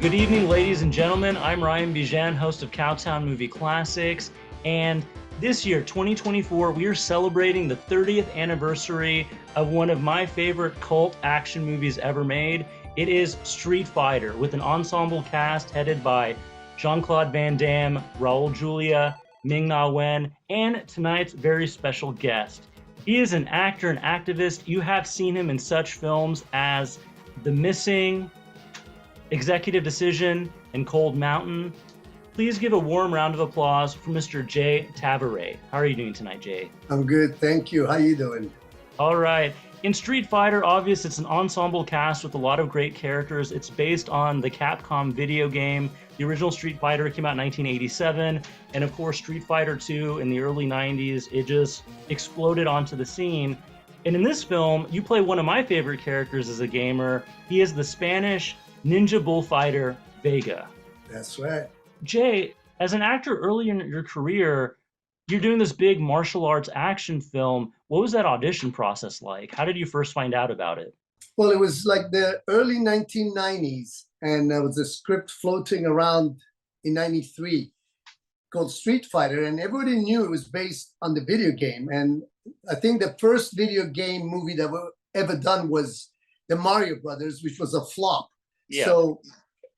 Good evening, ladies and gentlemen. I'm Ryan Bijan, host of Cowtown Movie Classics. And this year, 2024, we are celebrating the 30th anniversary of one of my favorite cult action movies ever made. It is Street Fighter, with an ensemble cast headed by Jean-Claude Van Damme, Raul Julia, Ming-Na Wen, and tonight's very special guest. He is an actor and activist. You have seen him in such films as The Missing, Executive Decision, and Cold Mountain. Please give a warm round of applause for Mr. Jay Tavare. How are you doing tonight, Jay? I'm good, thank you. How you doing? All right. In Street Fighter, obviously, it's an ensemble cast with a lot of great characters. It's based on the Capcom video game. The original Street Fighter came out in 1987, and of course, Street Fighter 2 in the early 90s, it just exploded onto the scene. And in this film, you play one of my favorite characters as a gamer. He is the Spanish ninja bullfighter, Vega. That's right. Jay, as an actor early in your career, you're doing this big martial arts action film. What was that audition process like? How did you first find out about it? Well, it was like the early 1990s, and there was a script floating around in 93 called Street Fighter, and everybody knew it was based on the video game. And I think the first video game movie that was ever done was the Mario Brothers, which was a flop. Yeah. So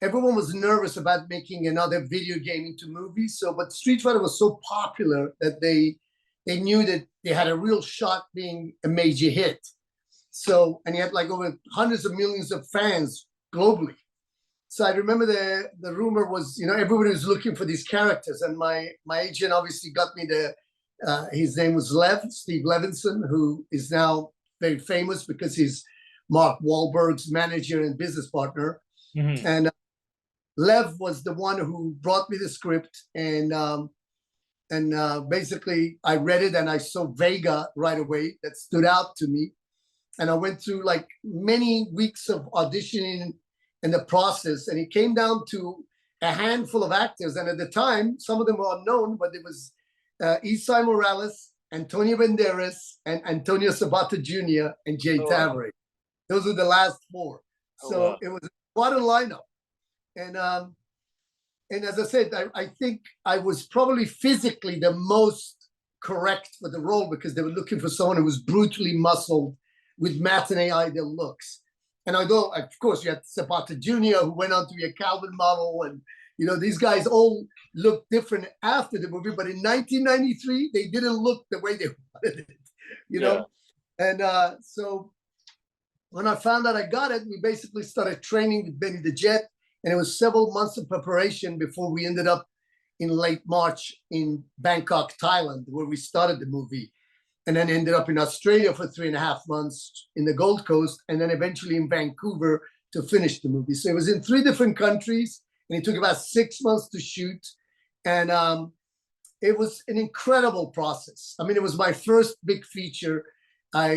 everyone was nervous about making another video game into movies. But Street Fighter was so popular that they knew that they had a real shot being a major hit. So, and he had like over hundreds of millions of fans globally. So I remember the rumor was, everybody was looking for these characters, and my agent obviously got me his name was Steve Levinson, who is now very famous because he's Mark Wahlberg's manager and business partner. Mm-hmm. And Lev was the one who brought me the script, and basically I read it and I saw Vega right away. That stood out to me, and I went through like many weeks of auditioning in the process, and it came down to a handful of actors. And at the time, some of them were unknown, but it was Isai Morales, Antonio Banderas, and Antonio Sabata Jr. and Jay Tavare. Those were the last four. So it was quite a lineup. And as I said, I think I was probably physically the most correct for the role, because they were looking for someone who was brutally muscled with matinee ideal looks. And although, of course, you had Sabata Jr., who went on to be a Calvin model, and these guys all looked different after the movie, but in 1993, they didn't look the way they wanted it, And so when I found out I got it, we basically started training with Benny the Jet, and it was several months of preparation before we ended up in late March in Bangkok, Thailand, where we started the movie, and then ended up in Australia for 3.5 months in the Gold Coast, and then eventually in Vancouver to finish the movie. So it was in 3 different countries, and it took about 6 months to shoot. And it was an incredible process. I mean, it was my first big feature. I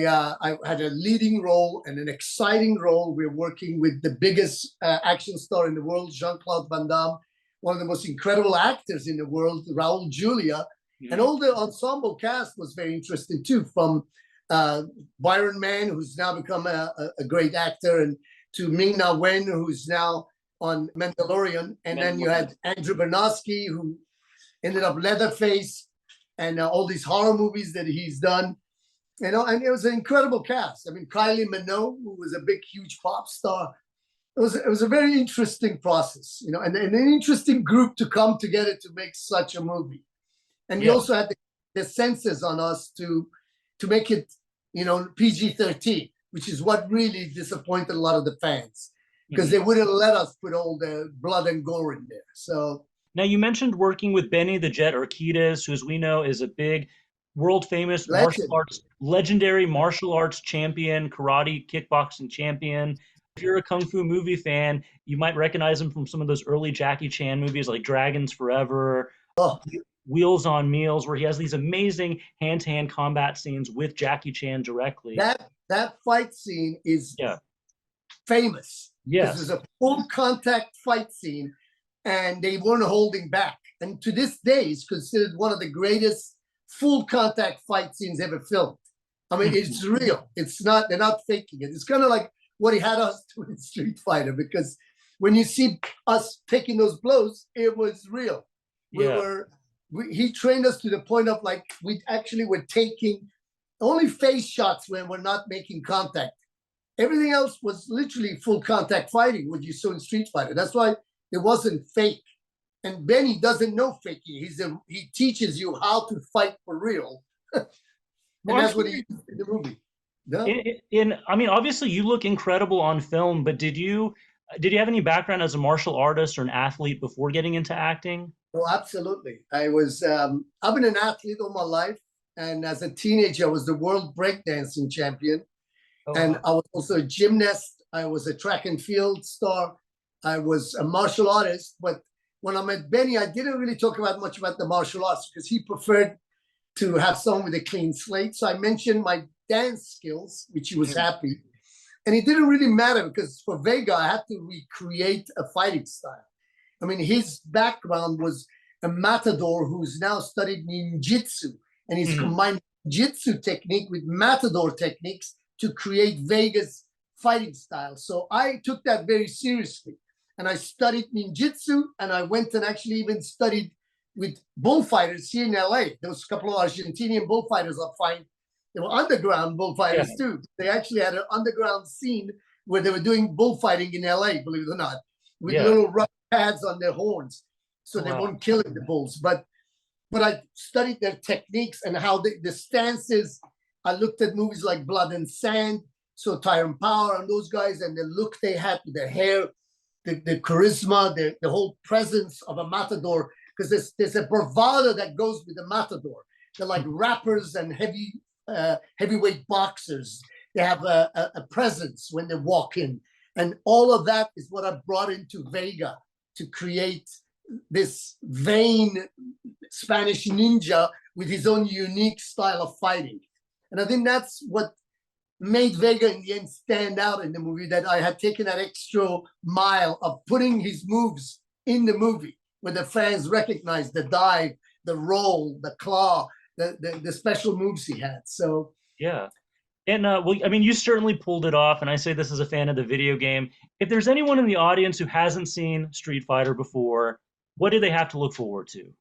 had a leading role and an exciting role. We're working with the biggest action star in the world, Jean-Claude Van Damme, one of the most incredible actors in the world, Raul Julia. Mm-hmm. And all the ensemble cast was very interesting too, from Byron Mann, who's now become a great actor, and to Ming-Na Wen, who's now on Mandalorian. And then you had Andrew Bernowski, who ended up Leatherface, and all these horror movies that he's done. And it was an incredible cast. I mean, Kylie Minogue, who was a big, huge pop star. It was a very interesting process, and an interesting group to come together to make such a movie. And we also had the censors on us to make it, PG-13, which is what really disappointed a lot of the fans, because they wouldn't let us put all the blood and gore in there. So now, you mentioned working with Benny the Jet Urquidez, who, as we know, is a big world-famous legendary martial arts champion, karate, kickboxing champion. If you're a Kung Fu movie fan, you might recognize him from some of those early Jackie Chan movies like Dragons Forever, Wheels on Meals, where he has these amazing hand-to-hand combat scenes with Jackie Chan directly. That fight scene is famous. Yes. This is a full contact fight scene, and they weren't holding back. And to this day, it's considered one of the greatest full contact fight scenes ever filmed. I mean, it's real. It's not, they're not faking it. It's kind of like what he had us do in Street Fighter, because when you see us taking those blows, it was real. Yeah. He trained us to the point of like, we actually were taking only face shots when we're not making contact. Everything else was literally full contact fighting, what you saw in Street Fighter. That's why it wasn't fake. And Benny doesn't know faking. He teaches you how to fight for real. And that's what he used in the movie. No? I mean, obviously you look incredible on film, but did you have any background as a martial artist or an athlete before getting into acting? Oh, absolutely. I've been an athlete all my life. And as a teenager, I was the world breakdancing champion. Oh, And wow. I was also a gymnast. I was a track and field star. I was a martial artist. But when I met Benny, I didn't really talk about much about the martial arts because he preferred to have someone with a clean slate. So I mentioned my dance skills, which he was happy. And it didn't really matter because for Vega, I had to recreate a fighting style. I mean, his background was a matador who's now studied ninjutsu, and he's combined jitsu technique with matador techniques to create Vega's fighting style. So I took that very seriously. And I studied ninjutsu, and I went and actually even studied with bullfighters here in LA. There was a couple of Argentinian bullfighters I find. They were underground bullfighters too. They actually had an underground scene where they were doing bullfighting in LA, believe it or not, with little rubber pads on their horns, so they weren't killing the bulls. But I studied their techniques and how the stances. I looked at movies like Blood and Sand, so Tyrone Power and those guys, and the look they had with their hair, the charisma, the whole presence of a matador, because there's a bravado that goes with the matador. They're like rappers and heavyweight boxers. They have a presence when they walk in. And all of that is what I brought into Vega to create this vain Spanish ninja with his own unique style of fighting. And I think that's what made Vega in the end stand out in the movie, that I had taken that extra mile of putting his moves in the movie where the fans recognized the dive, the roll, the claw, the special moves he had. So yeah. And well, I mean, you certainly pulled it off, and I say this as a fan of the video game. If there's anyone in the audience who hasn't seen Street Fighter before, what do they have to look forward to?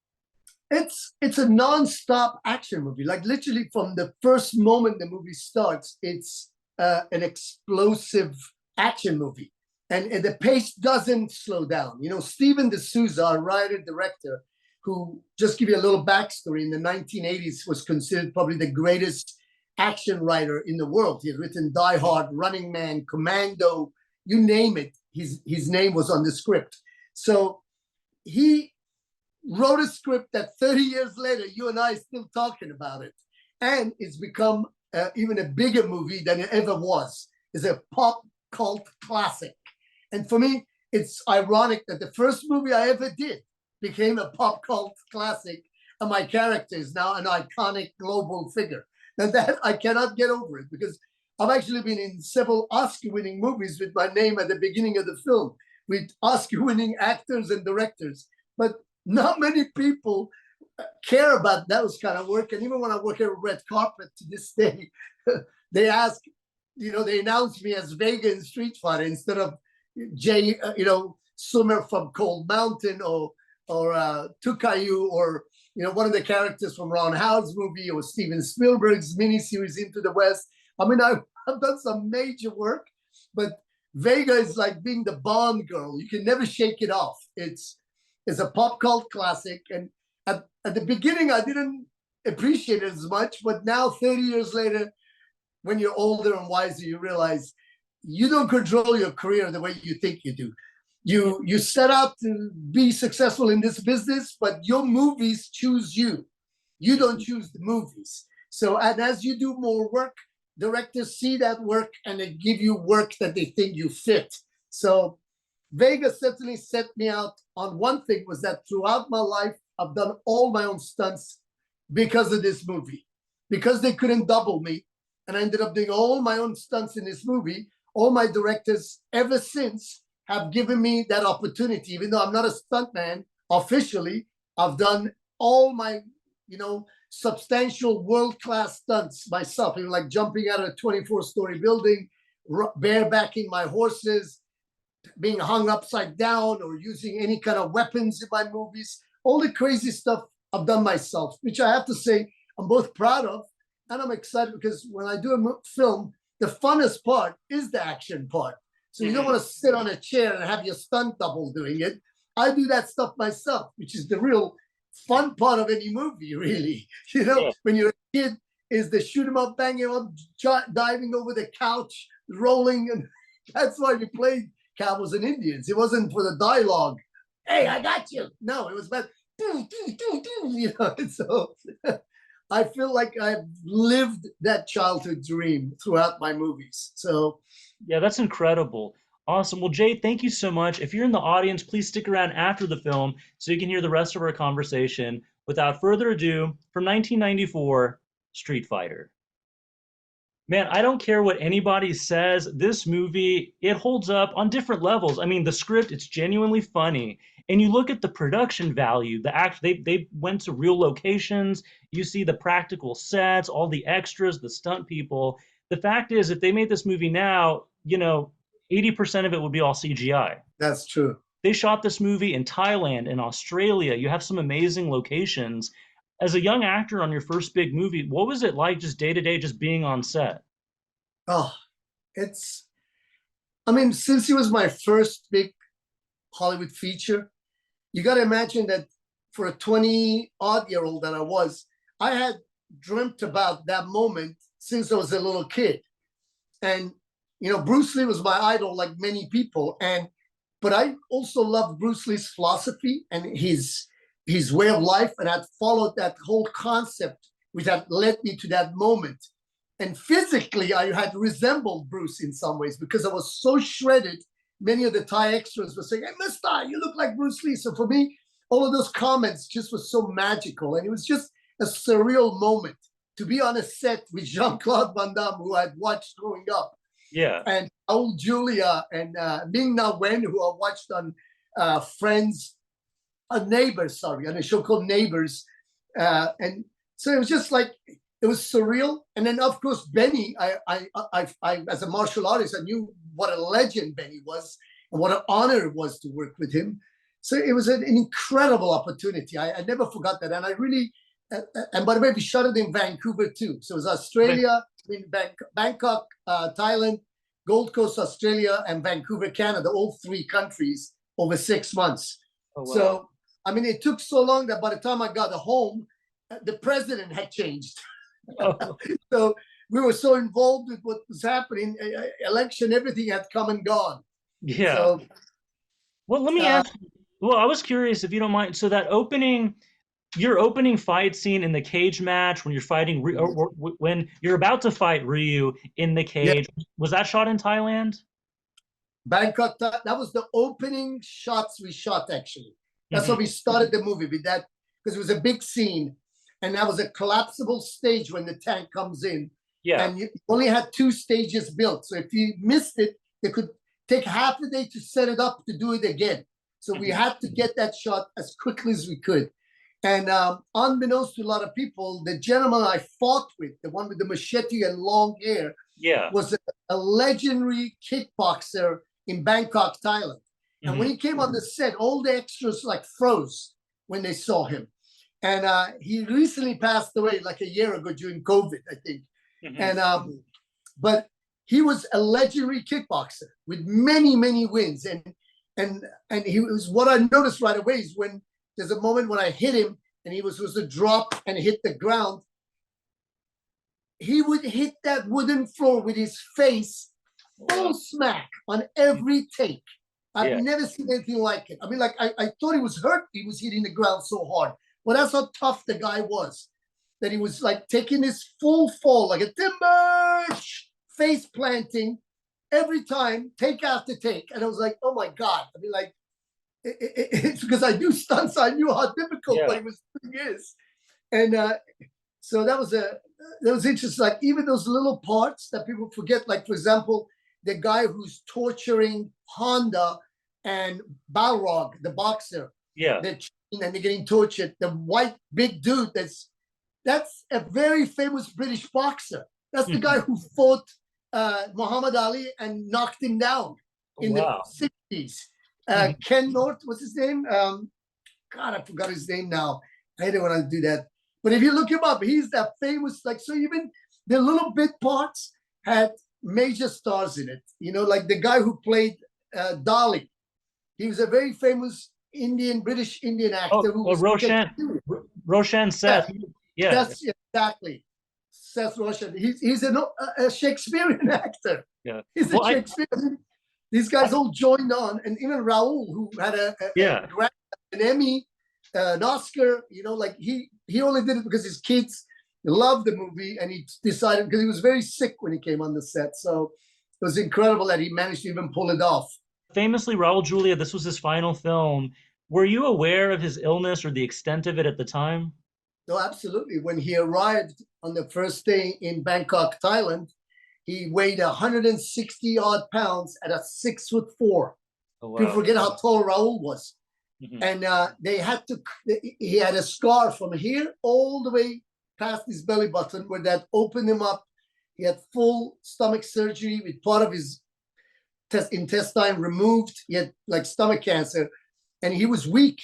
It's a non-stop action movie. Like literally from the first moment the movie starts, it's an explosive action movie, and the pace doesn't slow down. You know, Steven de Souza, a writer director, who, just give you a little backstory, in the 1980s was considered probably the greatest action writer in the world. He had written Die Hard, Running Man, Commando, you name it. His name was on the script. So he wrote a script that 30 years later, you and I are still talking about it. And it's become even a bigger movie than it ever was. It's a pop cult classic. And for me, it's ironic that the first movie I ever did became a pop cult classic, and my character is now an iconic global figure. Now that I cannot get over it, because I've actually been in several Oscar-winning movies with my name at the beginning of the film, with Oscar-winning actors and directors. But not many people care about those kind of work. And even when I work at a red carpet to this day, they ask, they announce me as Vega in Street Fighter instead of Jay, Summer from Cold Mountain or Tukayu, or one of the characters from Ron Howard's movie, or Steven Spielberg's miniseries Into the West. I mean, I've done some major work, but Vega is like being the Bond girl. You can never shake it off. It's a pop cult classic. And at the beginning, I didn't appreciate it as much, but now 30 years later, when you're older and wiser, you realize you don't control your career the way you think you do. You set out to be successful in this business, but your movies choose you. You don't choose the movies. So, and as you do more work, directors see that work and they give you work that they think you fit. So Vega certainly set me out on one thing, was that throughout my life, I've done all my own stunts because of this movie, because they couldn't double me. And I ended up doing all my own stunts in this movie. All my directors ever since have given me that opportunity. Even though I'm not a stuntman officially, I've done all my, substantial world-class stunts myself, even like jumping out of a 24-story building, barebacking my horses, being hung upside down or using any kind of weapons in my movies. All the crazy stuff I've done myself, which I have to say I'm both proud of and I'm excited because when I do a film, the funnest part is the action part. So you don't want to sit on a chair and have your stunt double doing it. I do that stuff myself, which is the real fun part of any movie, really. When you're a kid, is the shoot 'em up, bang 'em up, diving over the couch, rolling, and that's why we played Cowboys and Indians. It wasn't for the dialogue. Hey, I got you. No, it was about So I feel like I've lived that childhood dream throughout my movies. So yeah, that's incredible. Awesome. Well, Jay, thank you so much. If you're in the audience, please stick around after the film so you can hear the rest of our conversation. Without further ado, from 1994, Street Fighter. Man, I don't care what anybody says. This movie, it holds up on different levels. I mean, the script, it's genuinely funny. And you look at the production value, they went to real locations. You see the practical sets, all the extras, the stunt people. The fact is, if they made this movie now, 80% of it would be all CGI. That's true. They shot this movie in Thailand, in Australia. You have some amazing locations. As a young actor on your first big movie, what was it like just day to day, just being on set? Oh, since it was my first big Hollywood feature, you got to imagine that for a 20-odd-year-old that I was, I had dreamt about that moment since I was a little kid. And, Bruce Lee was my idol, like many people. But I also loved Bruce Lee's philosophy and his way of life, and I'd followed that whole concept, which had led me to that moment. And physically, I had resembled Bruce in some ways because I was so shredded. Many of the Thai extras were saying, "Hey, Mister, you look like Bruce Lee." So for me, all of those comments just was so magical, and it was just a surreal moment to be on a set with Jean-Claude Van Damme, who I'd watched growing up. Yeah. And old Julia and Ming Na Wen, who I watched on Friends. Neighbors, sorry, on a show called Neighbors. And so it was just like, it was surreal. And then, of course, Benny, I as a martial artist, I knew what a legend Benny was and what an honor it was to work with him. So it was an incredible opportunity. I never forgot that. And I really, and by the way, we shot it in Vancouver too. So it was Australia, Bangkok, Thailand, Gold Coast, Australia, and Vancouver, Canada, all three countries over 6 months. Oh, wow. So it took so long that by the time I got home, the president had changed. Oh. So we were so involved with what was happening, election, everything had come and gone. Yeah. So, well, let me ask you, well, I was curious if you don't mind. So that your opening fight scene in the cage match when you're fighting, when you're about to fight Ryu in the cage, was that shot in Thailand? Bangkok, that was the opening shots we shot, actually. That's how we started the movie, with that, because it was a big scene, and that was a collapsible stage when the tank comes in. Yeah. And you only had 2 stages built. So if you missed it, they could take half a day to set it up to do it again. So we had to get that shot as quickly as we could. And unbeknownst to a lot of people, the gentleman I fought with, the one with the machete and long hair, was a legendary kickboxer in Bangkok, Thailand. And when he came on the set, all the extras like froze when they saw him. And he recently passed away like a year ago during COVID, I think. And but he was a legendary kickboxer with many, many wins. And he was, what I noticed right away is when there's a moment when I hit him and he was supposed to drop and hit the ground, he would hit that wooden floor with his face full smack on every take. I've never seen anything like it. I thought he was hurt. He was hitting the ground so hard. Well, that's how tough the guy was, that he was like taking his full fall, like a timber, face planting every time, take after take. And I was like, oh my God. It's because I do stunts. I knew how difficult what he was doing is. And so that was interesting. Like even those little parts that people forget, like for example, the guy who's torturing Honda and Balrog, the boxer. Yeah. And they're getting tortured. The white big dude, that's a very famous British boxer. That's the guy who fought Muhammad Ali and knocked him down in the 60s movies. Ken North, what's his name? God, I forgot his name now. I didn't want to do that. But if you look him up, he's that famous, like, so even the little bit parts had major stars in it. You know, like the guy who played Dolly. He was a very famous British Indian actor. who was Roshan Seth. Yeah. That's exactly. Seth Roshan. He's a Shakespearean actor. Yeah. He's a Shakespearean. These guys all joined on, and even Raul, who had an Emmy, an Oscar, you know, like he only did it because his kids loved the movie, and he decided, because he was very sick when he came on the set. So it was incredible that he managed to even pull it off. Famously, Raul Julia, this was his final film. Were you aware of his illness or the extent of it at the time? No, absolutely. When he arrived on the first day in Bangkok, Thailand, he weighed 160 odd pounds at a 6'4". Oh, wow. People forget how tall Raul was. Mm-hmm. And he had a scar from here all the way past his belly button, where that opened him up. He had full stomach surgery with part of his intestine removed. He had like stomach cancer, and he was weak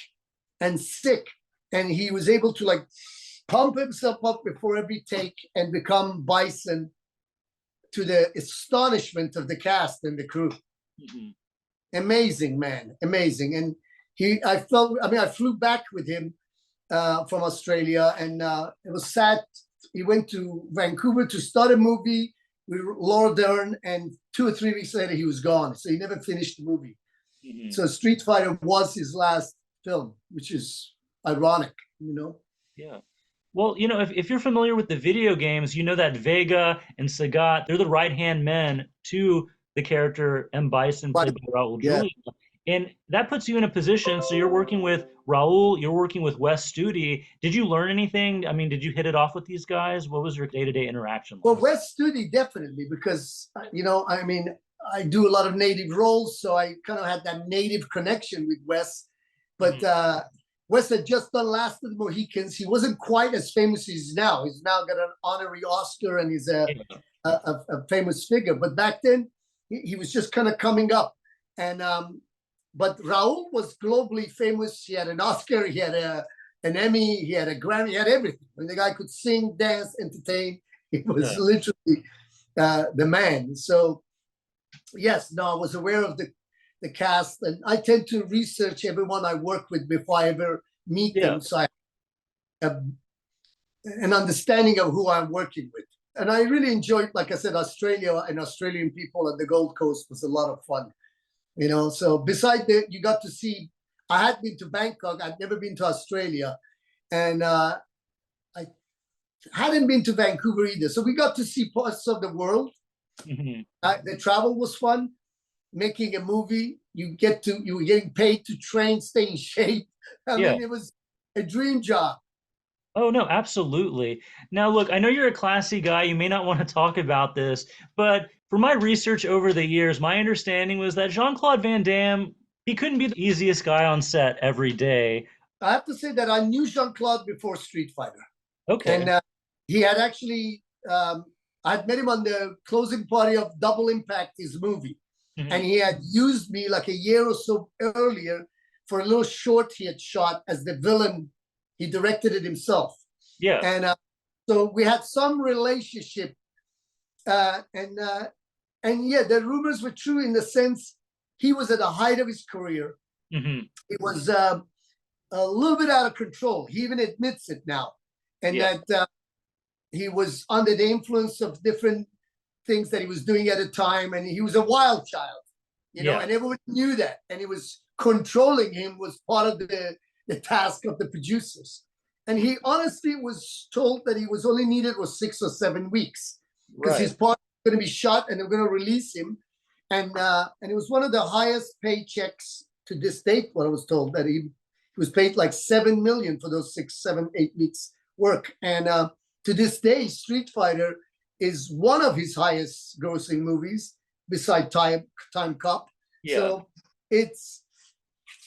and sick. And he was able to like pump himself up before every take and become Bison, to the astonishment of the cast and the crew. Mm-hmm. Amazing, man, amazing. And I flew back with him from Australia, and it was sad. He went to Vancouver to start a movie with Laura Dern, and 2 or 3 weeks later he was gone. So he never finished the movie. Mm-hmm. So Street Fighter was his last film, which is ironic, you know? Yeah. Well, you know, if you're familiar with the video games, you know that Vega and Sagat, they're the right-hand men to the character M. Bison, played by Raul Julia. And that puts you in a position, so you're working with Raul, you're working with Wes Studi. Did you learn anything? I mean, did you hit it off with these guys? What was your day-to-day interaction like? Well, Wes Studi, definitely, because, you know, I mean, I do a lot of native roles, so I kind of had that native connection with Wes. But Wes had just done Last of the Mohicans. He wasn't quite as famous as he is now. He's now got an honorary Oscar, and he's a famous figure. But back then, he was just kind of coming up. And but Raul was globally famous. He had an Oscar, he had an Emmy, he had a Grammy, he had everything. And the guy could sing, dance, entertain. He was literally the man. So yes, no, I was aware of the cast, and I tend to research everyone I work with before I ever meet them, so I have an understanding of who I'm working with. And I really enjoyed, like I said, Australia, and Australian people at the Gold Coast was a lot of fun, you know. So besides that, you got to see, I had been to Bangkok, I'd never been to Australia, and I hadn't been to Vancouver either. So we got to see parts of the world. Mm-hmm. The travel was fun. Making a movie, you were getting paid to train, stay in shape. I mean, it was a dream job. Oh, no, absolutely. Now, look, I know you're a classy guy. You may not want to talk about this, but for my research over the years, my understanding was that Jean-Claude Van Damme, he couldn't be the easiest guy on set every day. I have to say that I knew Jean-Claude before Street Fighter. Okay. And he had actually, I'd met him on the closing party of Double Impact, his movie. Mm-hmm. And he had used me like a year or so earlier for a little short he had shot as the villain. He directed it himself. Yeah. And so we had some relationship. And yeah, the rumors were true in the sense he was at the height of his career. Mm-hmm. It was a little bit out of control. He even admits it now. And that he was under the influence of different things that he was doing at a time, and he was a wild child, you know, and everyone knew that, and it was controlling him was part of the task of the producers. And he honestly was told that he was only needed was 6 or 7 weeks because his part was going to be shot and they were going to release him, and it was one of the highest paychecks to this date. What I was told, that he was paid like $7 million for those 6, 7, 8 weeks work, and to this day, Street Fighter is one of his highest grossing movies beside Time Cop. Yeah. So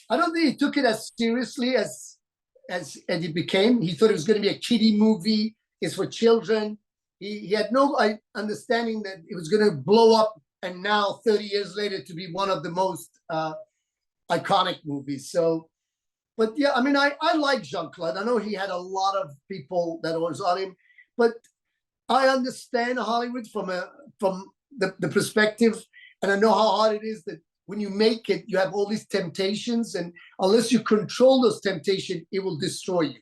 I don't think he took it as seriously as it became. He thought it was going to be a kiddie movie. It's for children. He had no understanding that it was going to blow up, and now 30 years later to be one of the most iconic movies. So, but yeah, I mean, I like Jean-Claude. I know he had a lot of people that was on him, but I understand Hollywood from the perspective, and I know how hard it is that when you make it, you have all these temptations, and unless you control those temptations, it will destroy you.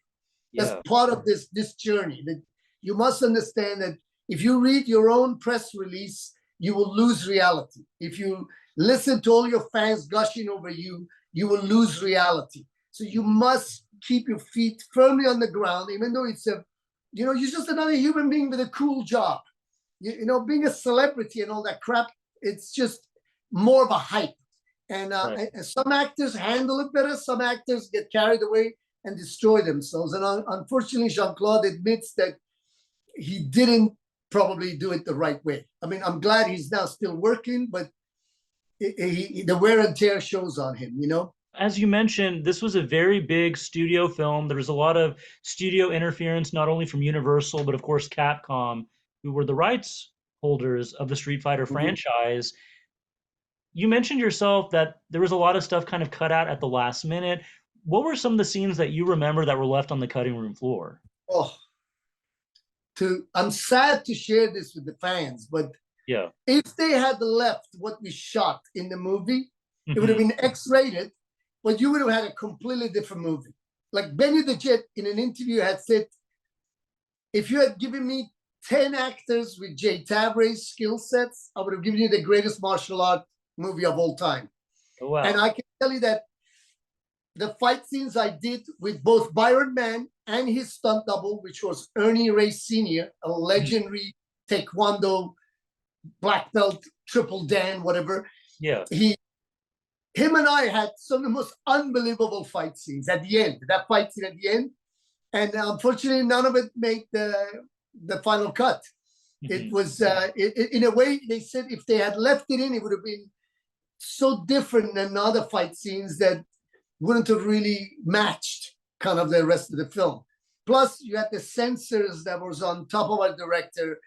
Yeah. That's part of this journey. That you must understand that if you read your own press release, you will lose reality. If you listen to all your fans gushing over you, you will lose reality. So you must keep your feet firmly on the ground, even though it's you're just another human being with a cool job. Being a celebrity and all that crap, it's just more of a hype. And, Right. and some actors handle it better. Some actors get carried away and destroy themselves. And unfortunately, Jean-Claude admits that he didn't probably do it the right way. I mean, I'm glad he's now still working, but the wear and tear shows on him, As you mentioned, this was a very big studio film. There was a lot of studio interference, not only from Universal, but of course Capcom, who were the rights holders of the Street Fighter franchise. You mentioned yourself that there was a lot of stuff kind of cut out at the last minute. What were some of the scenes that you remember that were left on the cutting room floor? Oh, I'm sad to share this with the fans, but Yeah. if they had left what we shot in the movie, it would have been X-rated, but you would have had a completely different movie. Like Benny the Jet in an interview had said, if you had given me 10 actors with Jay Tavare's skill sets, I would have given you the greatest martial art movie of all time. Oh, wow. And I can tell you that the fight scenes I did with both Byron Mann and his stunt double, which was Ernie Ray Sr., a legendary Taekwondo black belt, triple Dan, whatever. Yeah. Him and I had some of the most unbelievable fight scenes at the end, that fight scene at the end. And unfortunately, none of it made the final cut. It was, in a way, they said if they had left it in, it would have been so different than other fight scenes that wouldn't have really matched kind of the rest of the film. Plus, you had the censors that was on top of our director.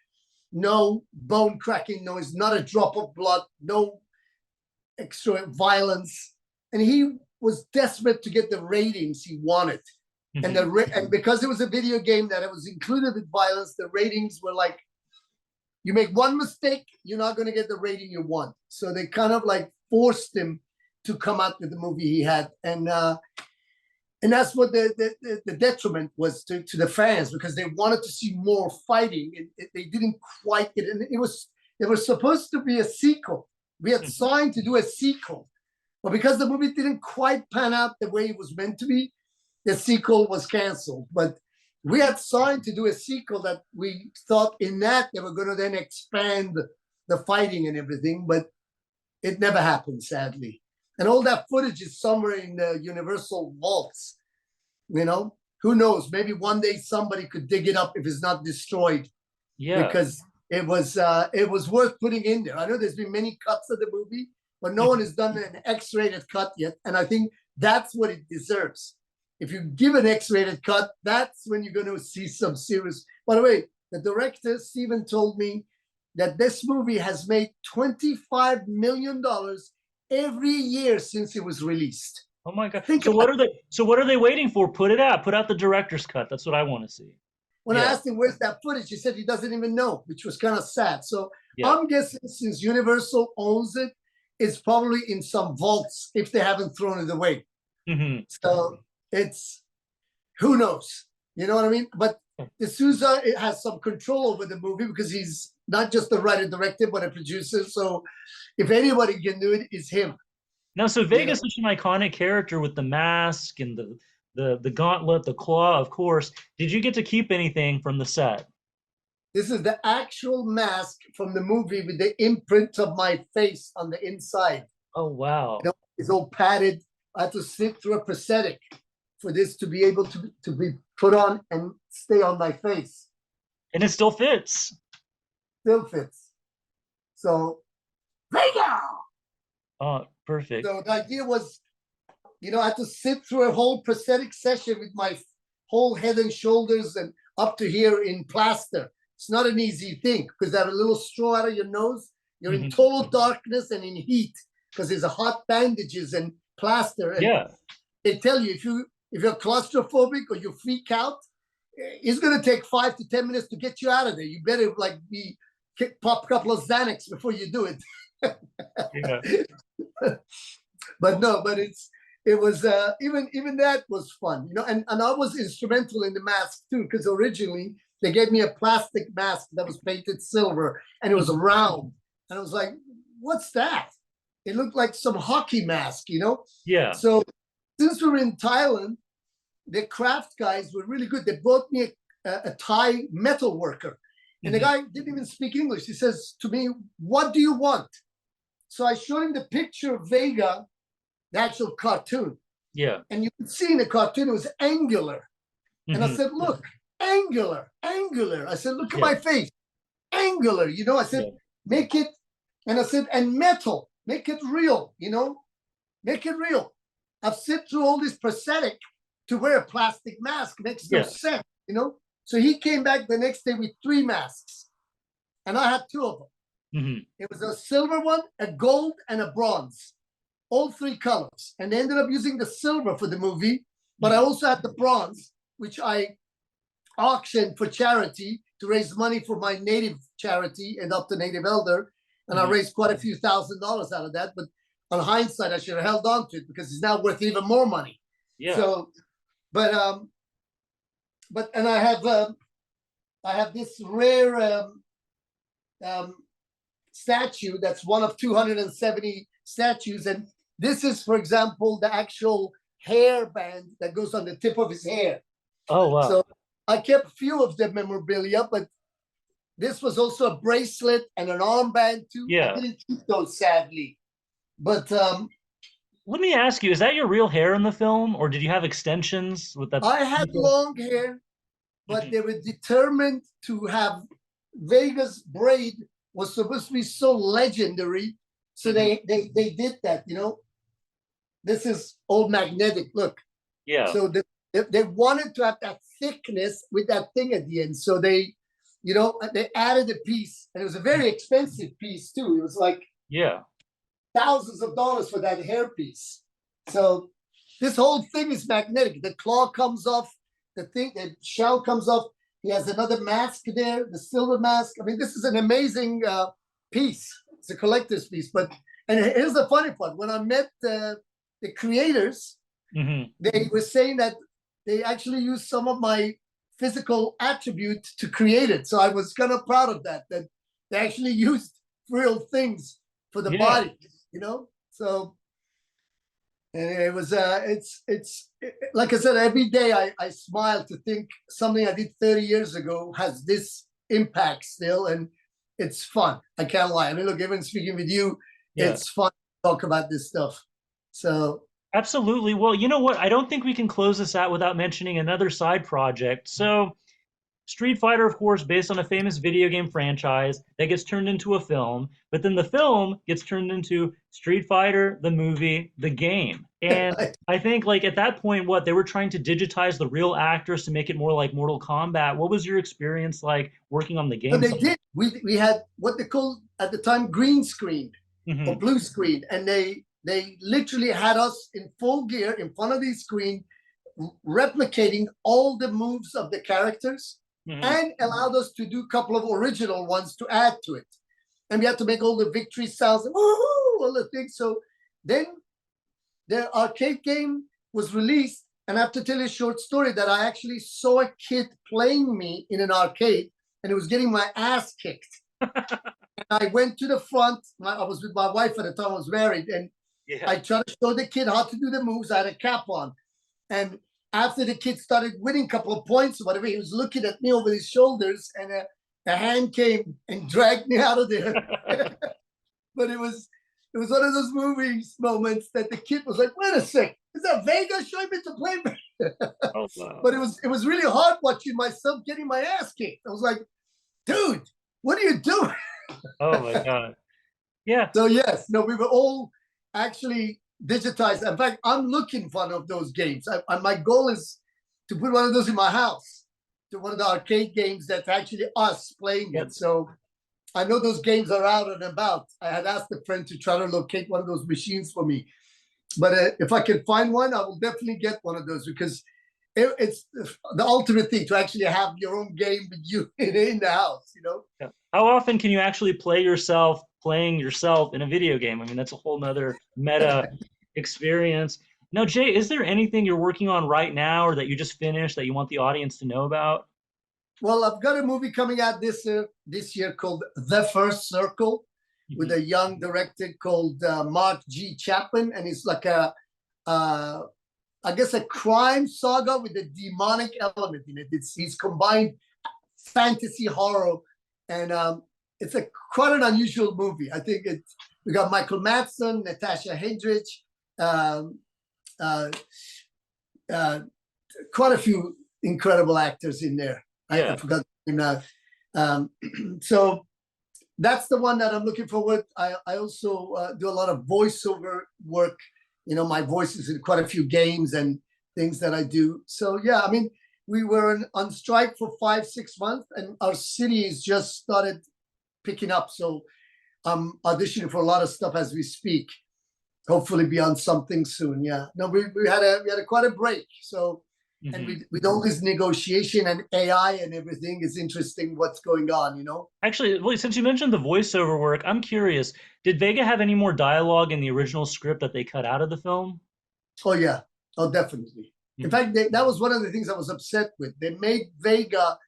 No bone cracking noise, not a drop of blood, no extra violence. And he was desperate to get the ratings he wanted. And because it was a video game that it was included with violence, the ratings were like, you make one mistake, you're not going to get the rating you want. So they kind of like forced him to come out with the movie he had. And that's what the detriment was to the fans, because they wanted to see more fighting. They didn't quite get it. And it was supposed to be a sequel. We had signed to do a sequel. But because the movie didn't quite pan out the way it was meant to be, the sequel was canceled. But we had signed to do a sequel that we thought in that they were going to then expand the fighting and everything, but it never happened, sadly. And all that footage is somewhere in the Universal vaults. Who knows? Maybe one day somebody could dig it up if it's not destroyed. Yeah. Because it was worth putting in there. I know there's been many cuts of the movie, but no one has done an X-rated cut yet. And I think that's what it deserves. If you give an X-rated cut, that's when you're going to see some serious. By the way, the director, Steven, told me that this movie has made $25 million every year since it was released. Oh my God. So what are they waiting for? Put it out. Put out the director's cut. That's what I want to see. When I asked him, where's that footage? He said he doesn't even know, which was kind of sad. So I'm guessing since Universal owns it, it's probably in some vaults if they haven't thrown it away. So it's, who knows? You know what I mean? But the Souza has some control over the movie because he's not just the writer director, but a producer. So if anybody can do it, it's him. Now, so Vega's such an iconic character with the mask and the gauntlet, the claw, of course. Did you get to keep anything from the set? This is the actual mask from the movie with the imprint of my face on the inside. Oh, wow. It's all padded. I had to sit through a prosthetic for this to be able to be put on and stay on my face. And it still fits. Still fits. So, Vega! Oh, perfect. So the idea was, I had to sit through a whole prosthetic session with my whole head and shoulders and up to here in plaster. It's not an easy thing because they have a little straw out of your nose. You're in total darkness and in heat because there's hot bandages and plaster, and Yeah. they tell you if you're claustrophobic or you freak out, it's going to take 5 to 10 minutes to get you out of there. You better like pop a couple of Xanax before you do it. Yeah. But no, but it was even that was fun, you know. And I was instrumental in the mask too, because originally they gave me a plastic mask that was painted silver and it was round, and I was like, "What's that?" It looked like some hockey mask, you know. Yeah. So since we were in Thailand, the craft guys were really good. They brought me a Thai metal worker. And the guy didn't even speak English. He says to me, "What do you want?" So I showed him the picture of Vega, the actual cartoon. Yeah. And you could see in the cartoon, it was angular. And I said, "Look, angular, angular." I said, "Look at my face, angular." You know, I said, "Make it," and I said, "and metal, make it real, you know, make it real." I've sit through all this prosthetic to wear a plastic mask. Makes no sense, you know? So he came back the next day with 3 masks, and I had 2 of them. It was a silver one, a gold, and a bronze, all 3 colors. And they ended up using the silver for the movie, but I also had the bronze, which I auctioned for charity to raise money for my native charity, Adopt a Native Elder. And I raised quite a few $1,000s out of that. But on hindsight, I should have held on to it because it's now worth even more money. Yeah. So, and I have this rare statue that's one of 270 statues, and this is, for example, the actual hair band that goes on the tip of his hair. Oh wow. So I kept a few of the memorabilia, but this was also a bracelet and an armband too. Yeah. I didn't keep those, sadly. But let me ask you, is that your real hair in the film, or did you have extensions with that? I had long hair, but they were determined to have Vega's braid was supposed to be so legendary. So they did that, you know. This is old magnetic, look. Yeah. So they wanted to have that thickness with that thing at the end. So they, you know, they added a piece, and it was a very expensive piece too. It was like thousands of dollars for that hair piece. So this whole thing is magnetic. The claw comes off, the shell comes off. He has another mask there, the silver mask. I mean, this is an amazing piece. It's a collector's piece. And here's the funny part. When I met the creators, they were saying that they actually used some of my physical attributes to create it. So I was kind of proud of that they actually used real things for the body, you know? So, and it was, it's like I said, every day I smile to think something I did 30 years ago has this impact still, and it's fun. I can't lie. I mean, look, even speaking with you, it's fun to talk about this stuff. So. Absolutely. Well, you know what? I don't think we can close this out without mentioning another side project. So, Street Fighter, of course, based on a famous video game franchise that gets turned into a film, but then the film gets turned into Street Fighter, the movie, the game. And I think, like, at that point, they were trying to digitize the real actors to make it more like Mortal Kombat. What was your experience like working on the game? So they did. We had what they called at the time green screen or blue screen, and they literally had us in full gear in front of the screen, replicating all the moves of the characters. And allowed us to do a couple of original ones to add to it. And we had to make all the victory sounds, and woohoo, all the things. So then the arcade game was released, and I have to tell you a short story that I actually saw a kid playing me in an arcade, and it was getting my ass kicked. And I went to the front. I was with my wife at the time. I was married, and I tried to show the kid how to do the moves. I had a cap on, and after the kid started winning a couple of points or whatever, he was looking at me over his shoulders, and a hand came and dragged me out of there. But it was one of those moments that the kid was like, "Wait a sec, is that Vega showing me to play?" Oh, wow. But it was really hard watching myself getting my ass kicked. I was like, "Dude, what are you doing?" Oh my God. Yeah. So yes, no, we were all actually digitized. In fact, I'm looking for one of those games. My goal is to put one of those in my house, to one of the arcade games that's actually us playing it. So I know those games are out and about. I had asked a friend to try to locate one of those machines for me. But if I can find one, I will definitely get one of those, because it's the ultimate thing to actually have your own game with you in the house, you know? Yeah. How often can you actually play yourself playing yourself in a video game? I mean, that's a whole nother meta experience. Now, Jay, is there anything you're working on right now or that you just finished that you want the audience to know about? Well, I've got a movie coming out this year called The First Circle, with a young director called Mark G. Chapman, and it's like I guess a crime saga with a demonic element in it. He's combined fantasy horror, and it's quite an unusual movie. I think we got Michael Madsen, Natasha Hendrich, quite a few incredible actors in there. Yeah. I forgot the name. So that's the one that I'm looking forward. I also do a lot of voiceover work. You know, my voice is in quite a few games and things that I do. So yeah, I mean, we were on strike for 5-6 months, and our city has just started picking up. So I'm auditioning for a lot of stuff as we speak. Hopefully be on something soon. Yeah. No, we had quite a break. So and with all this negotiation and AI and everything, it's interesting what's going on, you know? Actually, well, since you mentioned the voiceover work, I'm curious, did Vega have any more dialogue in the original script that they cut out of the film? Oh, yeah. Oh, definitely. In fact, that was one of the things I was upset with. They made Vega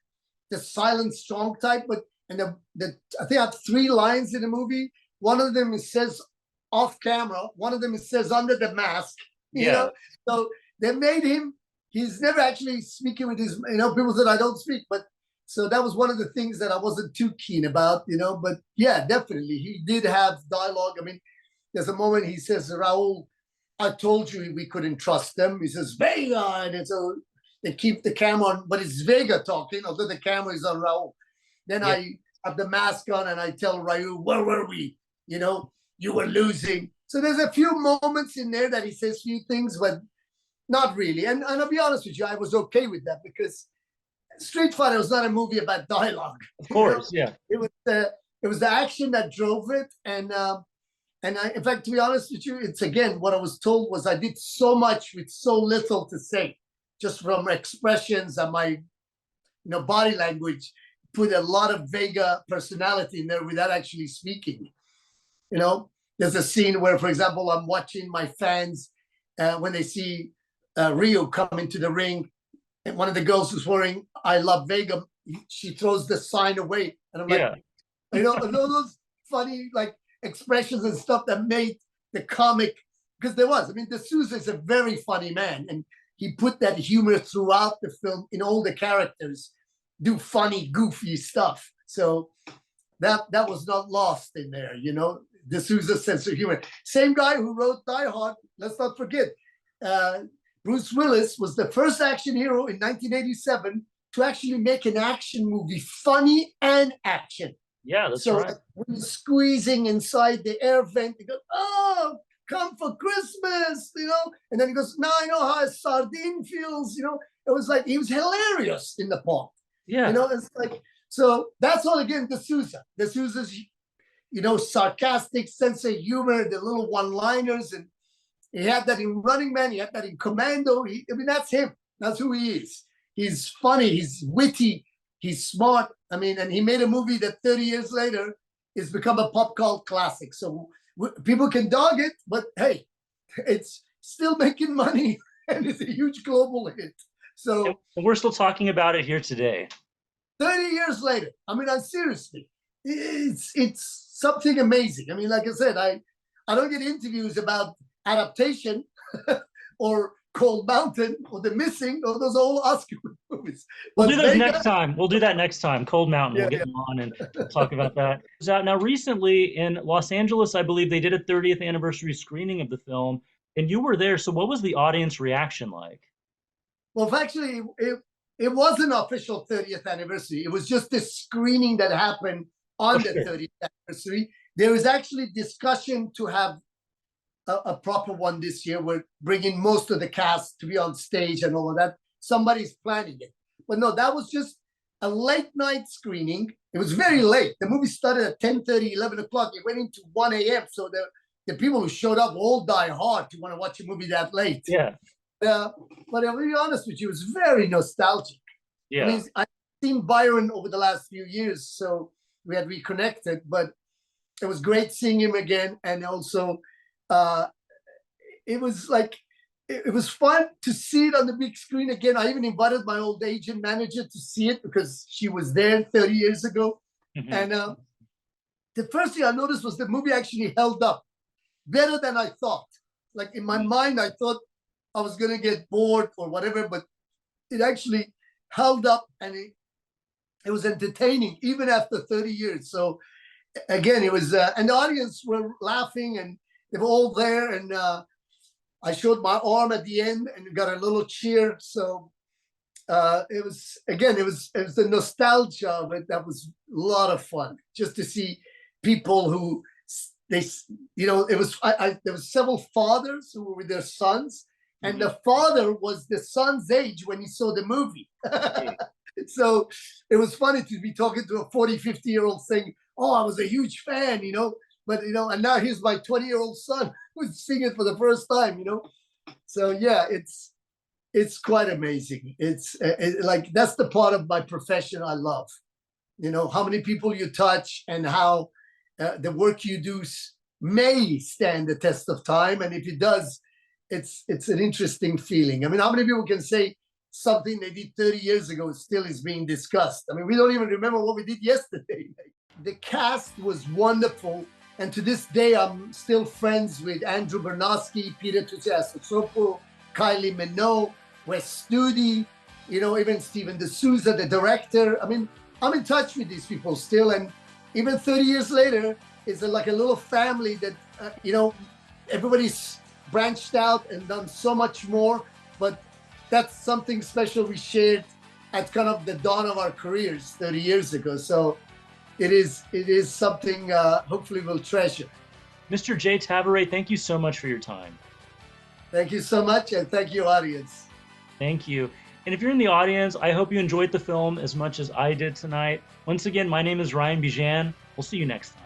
the silent, strong type, but I think I have 3 lines in the movie. One of them, it says off camera. One of them, it says under the mask, you know? So they made him, he's never actually speaking with his, you know, people said I don't speak, but so that was one of the things that I wasn't too keen about, you know, but yeah, definitely. He did have dialogue. I mean, there's a moment he says, Raul, I told you we couldn't trust them. He says, Vega, and so they keep the camera on, but it's Vega talking, although the camera is on Raul. Then I have the mask on and I tell Raul, where were we? You know, you were losing. So there's a few moments in there that he says few things, but not really. And I'll be honest with you, I was okay with that, because Street Fighter was not a movie about dialogue. Of course, you know? It was the action that drove it. And in fact, to be honest with you, it's again, what I was told was I did so much with so little to say, just from expressions and my, you know, body language, put a lot of Vega personality in there without actually speaking. You know, there's a scene where, for example, I'm watching my fans when they see Rio come into the ring, and one of the girls who's wearing I love Vega, she throws the sign away. And I'm like, you know, those funny like expressions and stuff that made the comic, because there was, I mean, the Souza is a very funny man, and he put that humor throughout the film in all the characters, do funny, goofy stuff. So that was not lost in there, you know, the Souza sense of humor. Same guy who wrote Die Hard, let's not forget. Bruce Willis was the first action hero in 1987 to actually make an action movie funny and action. Yeah, that's right. When he's squeezing inside the air vent, he goes, oh, come for Christmas, you know? And then he goes, now I know how a sardine feels, you know? It was like, he was hilarious in the part. Yeah. You know, it's like, so that's all, again, the Souza. The Souza's, you know, sarcastic sense of humor, the little one-liners, and he had that in Running Man. He had that in Commando. I mean, that's him. That's who he is. He's funny. He's witty. He's smart. I mean, and he made a movie that 30 years later has become a pop cult classic. So people can dog it, but hey, it's still making money and it's a huge global hit. So and we're still talking about it here today. 30 years later. I mean, seriously, it's something amazing. I mean, like I said, I don't get interviews about Adaptation or Cold Mountain or The Missing, or those old Oscar movies. We'll do those next time. We'll do that next time. Cold Mountain. We'll get them on and talk about that. Now, recently in Los Angeles, I believe they did a 30th anniversary screening of the film, and you were there. So what was the audience reaction like? Well, actually, it wasn't an official 30th anniversary. It was just this screening that happened on the 30th anniversary. There was actually discussion to have a proper one this year. We're bringing most of the cast to be on stage and all of that. Somebody's planning it. But no, that was just a late night screening. It was very late. The movie started at 10:30, 11 o'clock. It went into 1 a.m. So the people who showed up all die hard to want to watch a movie that late. Yeah. But I'll be honest with you, it was very nostalgic. Yeah. I mean, I've seen Byron over the last few years, so we had reconnected, but it was great seeing him again. And also, it was like, it was fun to see it on the big screen again. I even invited my old agent manager to see it because she was there 30 years ago. Mm-hmm. And the first thing I noticed was the movie actually held up better than I thought. Like in my mind, I thought I was going to get bored or whatever, but it actually held up, and it was entertaining even after 30 years. So again, it was, and the audience were laughing and they were all there. And I showed my arm at the end and got a little cheer. So it was, again, it was the nostalgia of it. That was a lot of fun just to see people who they, you know, it was, there was several fathers who were with their sons, and mm-hmm. the father was the son's age when he saw the movie. So it was funny to be talking to a 40, 50-year-old saying, oh, I was a huge fan, you know, but, you know, and now here's my 20-year-old son who's seeing it for the first time, you know? So yeah, it's quite amazing. It's like, that's the part of my profession I love, you know, how many people you touch and how the work you do may stand the test of time. And if it does, it's an interesting feeling. I mean, how many people can say something they did 30 years ago still is being discussed? I mean, we don't even remember what we did yesterday. The cast was wonderful. And to this day, I'm still friends with Andrew Bernowski, Peter Tuciassosopo, Kylie Minogue, Wes Studi, you know, even Stephen De Souza, the director. I mean, I'm in touch with these people still. And even 30 years later, it's like a little family that, you know, everybody's branched out and done so much more. But that's something special we shared at kind of the dawn of our careers 30 years ago. So it is something hopefully we'll treasure. Mr. J. Tavare, thank you so much for your time. Thank you so much, and thank you, audience. Thank you. And if you're in the audience, I hope you enjoyed the film as much as I did tonight. Once again, my name is Ryan Bijan. We'll see you next time.